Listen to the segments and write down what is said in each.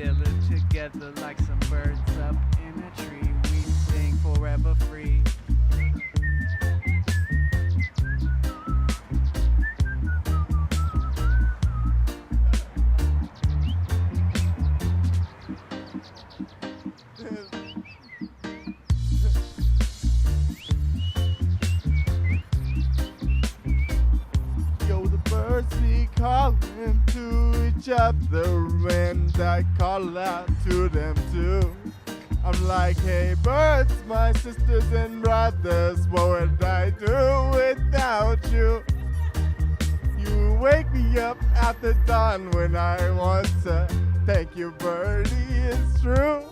chilling together like some birds up in a tree. We sing forever free. Yo, the birds be calling to each other, and I call out to them too. I'm like, hey birds, my sisters and brothers, what would I do without you? You wake me up after dawn when I want to. Thank you, birdie, it's true.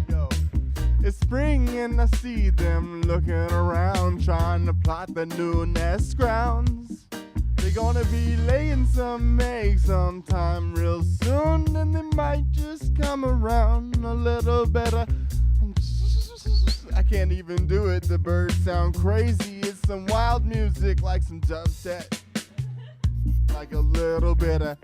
Yo, it's spring and I see them looking around, trying to plot the new nest grounds. They're gonna be laying some eggs sometime real soon, and they might just come around a little better. I can't even do it, the birds sound crazy. It's some wild music like some dubstep, like a little bit of